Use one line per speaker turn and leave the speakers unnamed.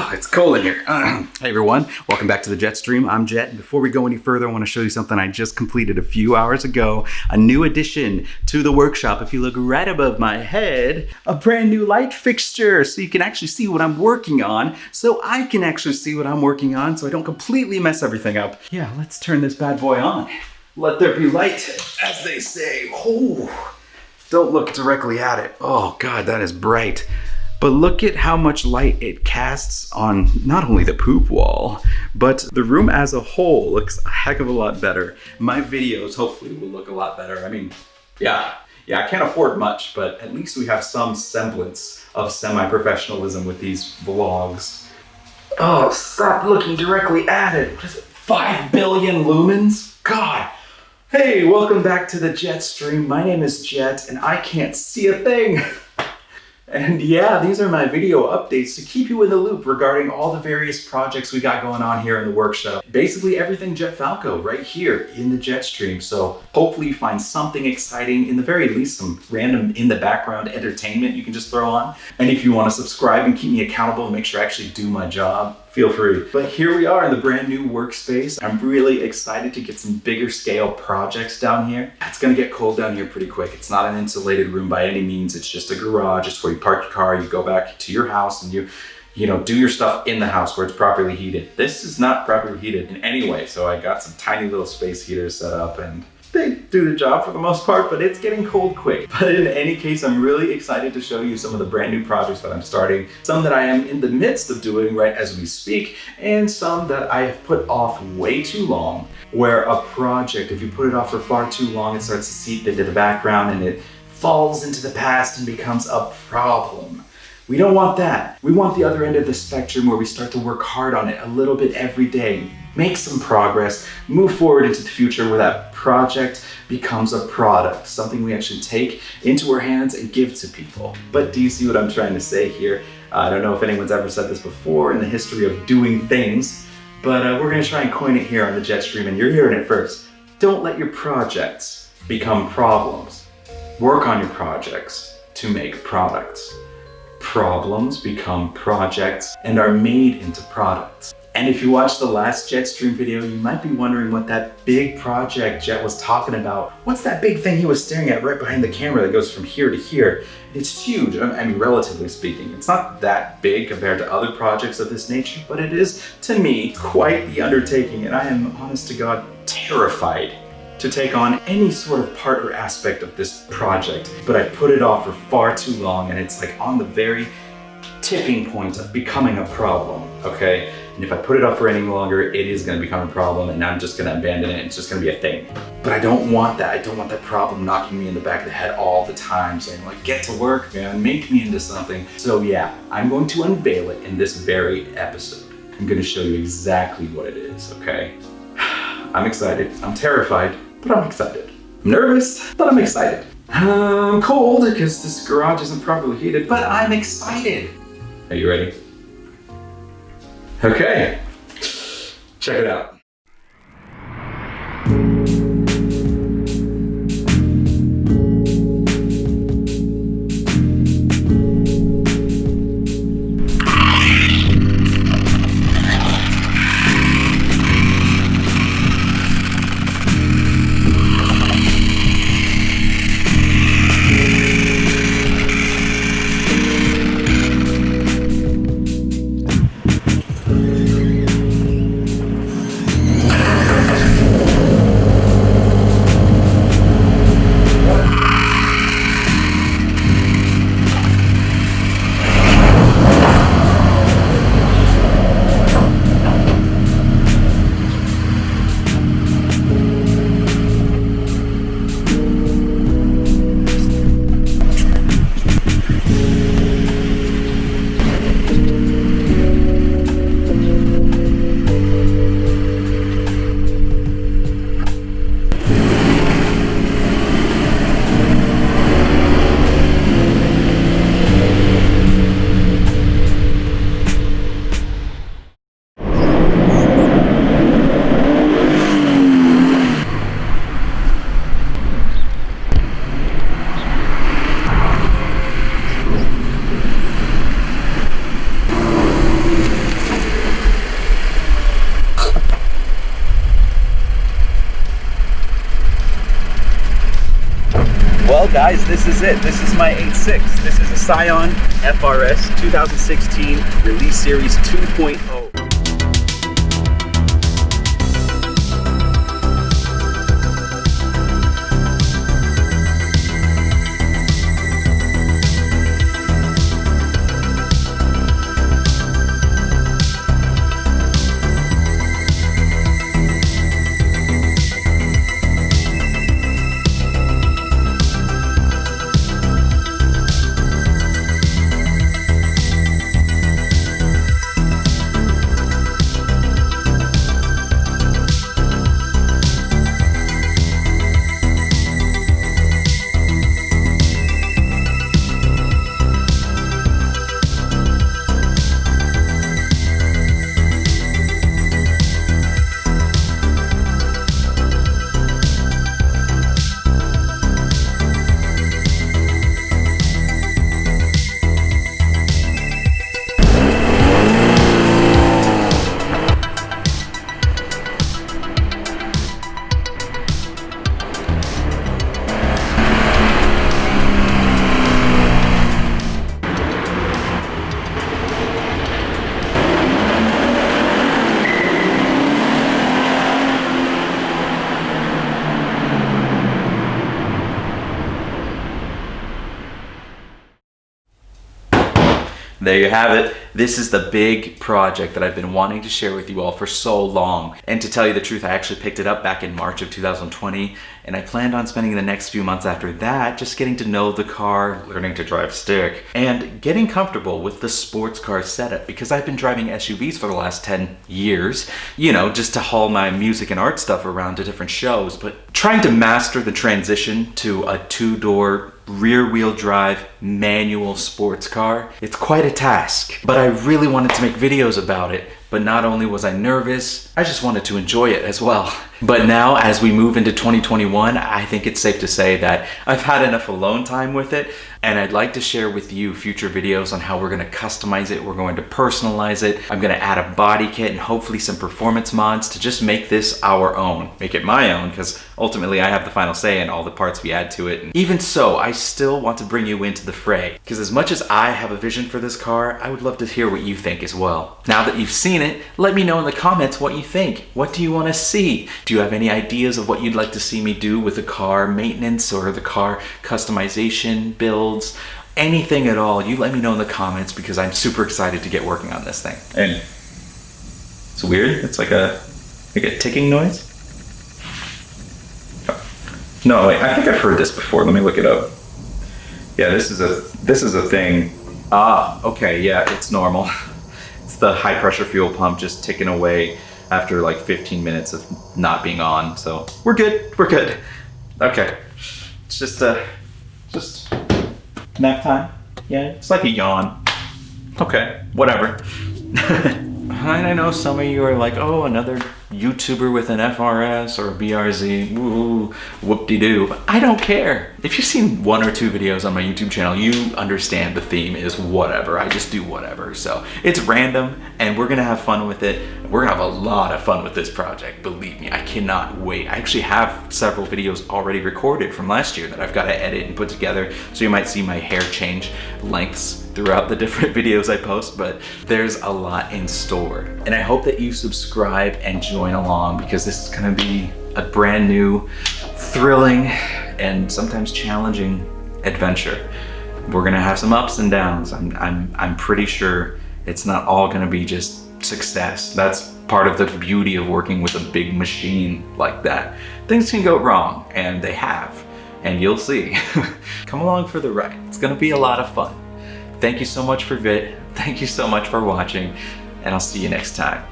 Oh, it's cold in here. Hey everyone, welcome back to the Jet Stream. I'm Jet, and before we go any further, I want to show you something I just completed a few hours ago. A new addition to the workshop. If you look right above my head, a brand new light fixture, so you can actually see what I'm working on, so I can actually see what I'm working on, so I don't completely mess everything up. Yeah, let's turn this bad boy on. Let there be light, as they say. Oh, don't look directly at it. Oh God, that is bright. But look at how much light it casts on not only the poop wall, but the room as a whole looks a heck of a lot better. My videos hopefully will look a lot better. I mean, yeah, I can't afford much, but at least we have some semblance of semi-professionalism with these vlogs. Oh, stop looking directly at it. What is it, 5 billion lumens? God. Hey, welcome back to the Jet Stream. My name is Jet, and I can't see a thing. And yeah, these are my video updates to keep you in the loop regarding all the various projects we got going on here in the workshop. Basically everything JetFalco right here in the Jet Stream. So hopefully you find something exciting, in the very least some random in the background entertainment you can just throw on. And if you want to subscribe and keep me accountable and make sure I actually do my job, feel free. But here we are in the brand new workspace. I'm really excited to get some bigger scale projects down here. It's gonna get cold down here pretty quick. It's not an insulated room by any means. It's just a garage. It's where you park your car, you go back to your house, and you do your stuff in the house where it's properly heated. This is not properly heated in any way. So I got some tiny little space heaters set up, and they do the job for the most part, but it's getting cold quick. But in any case, I'm really excited to show you some of the brand new projects that I'm starting, some that I am in the midst of doing right as we speak, and some that I have put off way too long, where a project, if you put it off for far too long, it starts to seep into the background and it falls into the past and becomes a problem. We don't want that. We want the other end of the spectrum where we start to work hard on it a little bit every day, make some progress, move forward into the future where that project becomes a product, something we actually take into our hands and give to people. But do you see what I'm trying to say here? I don't know if anyone's ever said this before in the history of doing things, but we're gonna try and coin it here on the Jet Stream, and you're hearing it first. Don't let your projects become problems. Work on your projects to make products. Problems become projects and are made into products. And if you watched the last Jet Stream video, you might be wondering what that big project Jet was talking about. What's that big thing he was staring at right behind the camera that goes from here to here? It's huge, I mean, relatively speaking. It's not that big compared to other projects of this nature, but it is, to me, quite the undertaking, and I am, honest to God, terrified to take on any sort of part or aspect of this project. But I put it off for far too long, and it's like on the very tipping point of becoming a problem, okay? And if I put it off for any longer, it is gonna become a problem, and I'm just gonna abandon it. It's just gonna be a thing. But I don't want that. I don't want that problem knocking me in the back of the head all the time, saying like, get to work, man, make me into something. So yeah, I'm going to unveil it in this very episode. I'm gonna show you exactly what it is, okay? I'm excited, I'm terrified, but I'm excited. I'm nervous, but I'm excited. I'm cold because this garage isn't properly heated, but I'm excited. Are you ready? Okay, check it out. guys, this is it. This is my 8.6. This is a Scion FRS 2016 Release Series 2.0. There you have it. This is the big project that I've been wanting to share with you all for so long. And to tell you the truth, I actually picked it up back in March of 2020, and I planned on spending the next few months after that just getting to know the car, learning to drive stick, and getting comfortable with the sports car setup, because I've been driving SUVs for the last 10 years, you know, just to haul my music and art stuff around to different shows, but trying to master the transition to a two-door rear-wheel drive manual sports car, it's quite a task. But I really wanted to make videos about it, but not only was I nervous, I just wanted to enjoy it as well. But now, as we move into 2021, I think it's safe to say that I've had enough alone time with it, and I'd like to share with you future videos on how we're going to customize it, we're going to personalize it, I'm going to add a body kit and hopefully some performance mods to just make this our own, make it my own, because ultimately I have the final say in all the parts we add to it. And even so, I still want to bring you into the fray, because as much as I have a vision for this car, I would love to hear what you think as well. Now that you've seen it, let me know in the comments what you think. What do you want to see? Do you have any ideas of what you'd like to see me do with the car maintenance or the car customization, builds, anything at all? You let me know in the comments, because I'm super excited to get working on this thing. And it's weird. It's like a ticking noise. No, wait, I think I've heard this before. Let me look it up. Yeah, this is a thing. Ah, okay, yeah, it's normal. It's the high pressure fuel pump just ticking away after like 15 minutes of not being on. So we're good. Okay, it's just nap time. Yeah, it's like a yawn. Okay, whatever. And I know some of you are like, oh, another YouTuber with an FRS or a BRZ, woo, whoop-de-doo. But I don't care. If you've seen one or two videos on my YouTube channel, you understand the theme is whatever. I just do whatever. So it's random, and we're gonna have fun with it. We're gonna have a lot of fun with this project, believe me. I cannot wait. I actually have several videos already recorded from last year that I've got to edit and put together, so you might see my hair change lengths throughout the different videos I post, but there's a lot in store. And I hope that you subscribe and join along, because this is gonna be a brand new, thrilling, and sometimes challenging adventure. We're gonna have some ups and downs. I'm pretty sure it's not all gonna be just success. That's part of the beauty of working with a big machine like that. Things can go wrong, and they have, and you'll see. Come along for the ride. It's gonna be a lot of fun. Thank you so much for watching, and I'll see you next time.